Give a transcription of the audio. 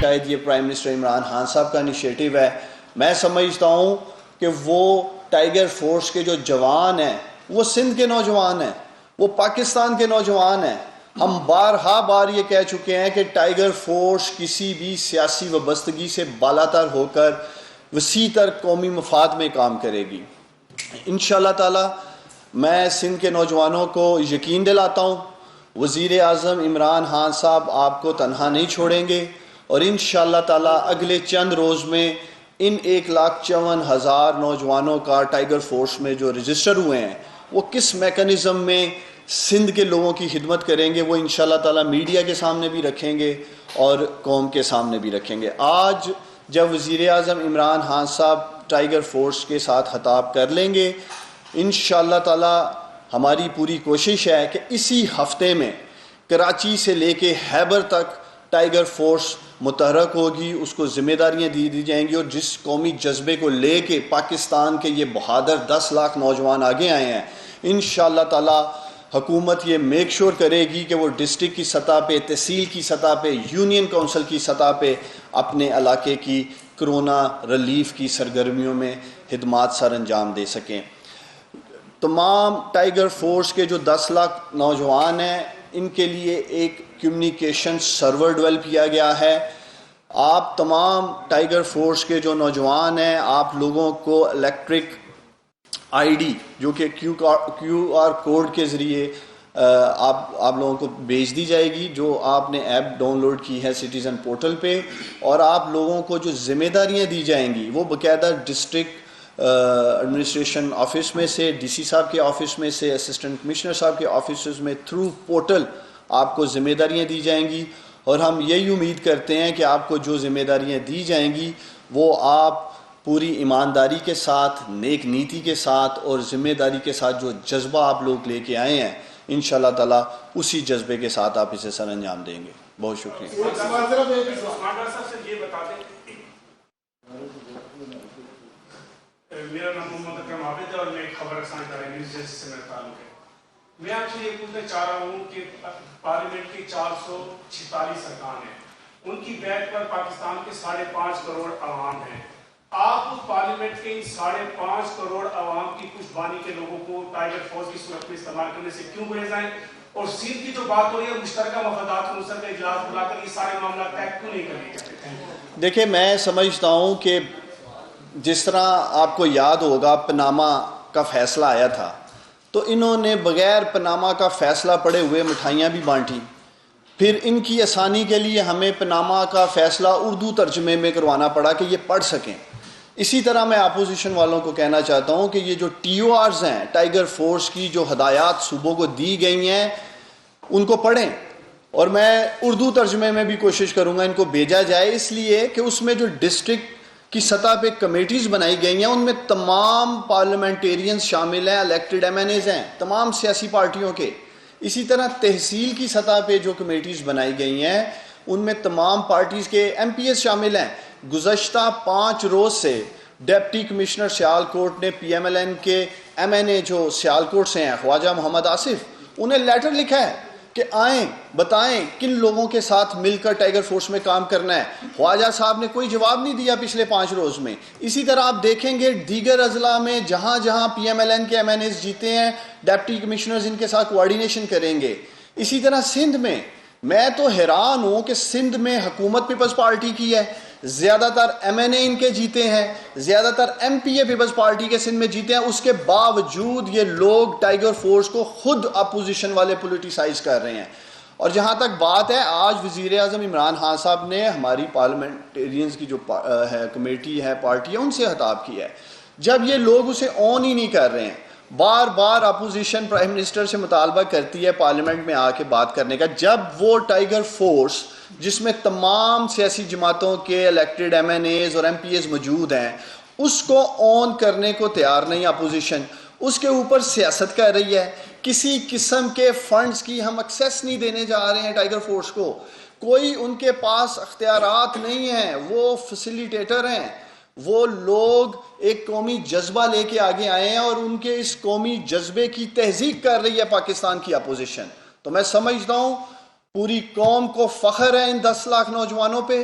شاید یہ prime minister Imran Khan صاحب کا انیشیٹو ہے. میں سمجھتا ہوں کہ وہ ٹائیگر فورس کے جو جوان ہیں وہ سندھ کے نوجوان ہیں, وہ پاکستان کے نوجوان ہیں. ہم بار یہ کہہ چکے ہیں کہ ٹائیگر فورس کسی بھی سیاسی وابستگی سے بالاتر ہو کر وسیع تر قومی مفاد میں کام کرے گی. انشاءاللہ تعالی میں سندھ کے نوجوانوں کو یقین دلاتا ہوں وزیر اعظم عمران خان صاحب آپ کو تنہا نہیں چھوڑیں گے, اور انشاءاللہ تعالی اگلے چند روز میں ان 1,54,000 نوجوانوں کا ٹائیگر فورس میں جو رجسٹر ہوئے ہیں وہ کس میکانزم میں سندھ کے لوگوں کی خدمت کریں گے وہ انشاءاللہ تعالی میڈیا کے سامنے بھی رکھیں گے اور قوم کے سامنے بھی رکھیں گے. آج جب وزیر اعظم عمران خان صاحب ٹائیگر فورس کے ساتھ خطاب کر لیں گے, انشاءاللہ تعالی ہماری پوری کوشش ہے کہ اسی ہفتے میں کراچی سے لے کے خیبر تک ٹائیگر فورس متحرک ہوگی, اس کو ذمہ داریاں دی جائیں گی, اور جس قومی جذبے کو لے کے پاکستان کے یہ بہادر 10 لاکھ نوجوان آگے آئے ہیں, انشاءاللہ تعالی حکومت یہ میک شور کرے گی کہ وہ ڈسٹرکٹ کی سطح پہ, تحصیل کی سطح پہ, یونین کونسل کی سطح پہ اپنے علاقے کی کرونا ریلیف کی سرگرمیوں میں خدمات سر انجام دے سکیں. تمام ٹائیگر فورس کے جو 10 لاکھ نوجوان ہیں ان کے لیے ایک کمیونیکیشن سرور ڈیولپ کیا گیا ہے. آپ تمام ٹائیگر فورس کے جو نوجوان ہیں, آپ لوگوں کو الیکٹرک آئی ڈی جو کہ کیو آر کوڈ کے ذریعے آپ لوگوں کو بھیج دی جائے گی, جو آپ نے ایپ ڈاؤن لوڈ کی ہے سٹیزن پورٹل پہ, اور آپ لوگوں کو جو ذمہ داریاں دی جائیں گی وہ باقاعدہ ڈسٹرکٹ ایڈمنسٹریشن آفس میں سے, ڈی سی صاحب کے آفس میں سے, اسسٹنٹ کمشنر صاحب کے آفیسز میں تھرو پورٹل آپ کو ذمہ داریاں دی جائیں گی. اور ہم یہی امید کرتے ہیں کہ آپ کو جو ذمہ داریاں دی جائیں گی وہ آپ پوری ایمانداری کے ساتھ, نیک نیتی کے ساتھ اور ذمہ داری کے ساتھ جو جذبہ آپ لوگ لے کے آئے ہیں انشاءاللہ تعالی اسی جذبے کے ساتھ آپ اسے سر انجام دیں گے. بہت شکریہ. میرا نام محمد اکرم عابد ہے اور میں خبر رساں ادارے نیوز ایجنسی سے میرا تعلق ہے. میں آپ سے یہ پوچھنا چاہ رہا ہوں کہ پارلیمنٹ کے 446 ارکان ہیں, ان کی بیٹھ پر پاکستان کے 5.5 کروڑ عوام ہیں. آپ اس پارلیمنٹ کے 5.5 کروڑ عوام کی کچھ بانی کے لوگوں کو ٹائیگر فورس کی صورت میں استعمال کرنے سے کیوں گریز آئیں, اور سندھ کی جو بات ہو رہی ہے مشترکہ مفادات منصر کا اجلاس بلا کر یہ سارے معاملات طے کیوں نہیں کر لیے جاتے؟ دیکھیں, میں سمجھتا ہوں کہ جس طرح آپ کو یاد ہوگا پناما کا فیصلہ آیا تھا تو انہوں نے بغیر پناما کا فیصلہ پڑے ہوئے مٹھائیاں بھی بانٹی. پھر ان کی آسانی کے لیے ہمیں پناما کا فیصلہ اردو ترجمے میں کروانا پڑا کہ یہ پڑھ سکیں. اسی طرح میں اپوزیشن والوں کو کہنا چاہتا ہوں کہ یہ جو ٹی او آرز ہیں, ٹائیگر فورس کی جو ہدایات صوبوں کو دی گئی ہیں, ان کو پڑھیں, اور میں اردو ترجمے میں بھی کوشش کروں گا ان کو بھیجا جائے, اس لیے کہ اس میں جو ڈسٹرکٹ کی سطح پہ کمیٹیز بنائی گئی ہیں ان میں تمام پارلیمنٹیرینز شامل ہیں, الیکٹڈ ایم این ایز ہیں تمام سیاسی پارٹیوں کے. اسی طرح تحصیل کی سطح پہ جو کمیٹیز بنائی گئی ہیں ان میں تمام پارٹیز کے ایم پی ایس شامل ہیں. گزشتہ 5 روز سے ڈپٹی کمشنر سیالکوٹ نے پی ایم ایل این کے ایم این اے جو سیالکوٹ سے ہیں خواجہ محمد آصف, انہیں لیٹر لکھا ہے کہ آئیں بتائیں کن لوگوں کے ساتھ مل کر ٹائیگر فورس میں کام کرنا ہے. خواجہ صاحب نے کوئی جواب نہیں دیا پچھلے 5 روز میں. اسی طرح آپ دیکھیں گے دیگر اضلاع میں جہاں جہاں پی ایم ایل این کے ایم این ایز جیتے ہیں ڈپٹی کمشنرز ان کے ساتھ کوآرڈینیشن کریں گے. اسی طرح سندھ میں تو حیران ہوں کہ سندھ میں حکومت پیپلز پارٹی کی ہے, زیادہ تر ایم این اے ان کے جیتے ہیں, زیادہ تر ایم پی اے پیپلز پارٹی کے سندھ میں جیتے ہیں, اس کے باوجود یہ لوگ ٹائیگر فورس کو خود اپوزیشن والے پولیٹیسائز کر رہے ہیں. اور جہاں تک بات ہے, آج وزیر اعظم عمران خان صاحب نے ہماری پارلیمنٹیرینز کی جو کمیٹی ہے, پارٹی ہے, ان سے خطاب کیا ہے. جب یہ لوگ اسے آن ہی نہیں کر رہے ہیں, بار بار اپوزیشن پرائم منسٹر سے مطالبہ کرتی ہے پارلیمنٹ میں آ کے بات کرنے کا, جب وہ ٹائیگر فورس جس میں تمام سیاسی جماعتوں کے الیکٹڈ ایم این ایز اور ایم پی ایز موجود ہیں اس کو آن کرنے کو تیار نہیں اپوزیشن, اس کے اوپر سیاست کر رہی ہے. کسی قسم کے فنڈز کی ہم ایکسیس نہیں دینے جا رہے ہیں ٹائیگر فورس کو, کوئی ان کے پاس اختیارات نہیں ہیں, وہ فیسیلیٹیٹر ہیں. وہ لوگ ایک قومی جذبہ لے کے آگے آئے ہیں اور ان کے اس قومی جذبے کی تہذیب کر رہی ہے پاکستان کی اپوزیشن. تو میں سمجھتا ہوں پوری قوم کو فخر ہے ان 10 لاکھ نوجوانوں پہ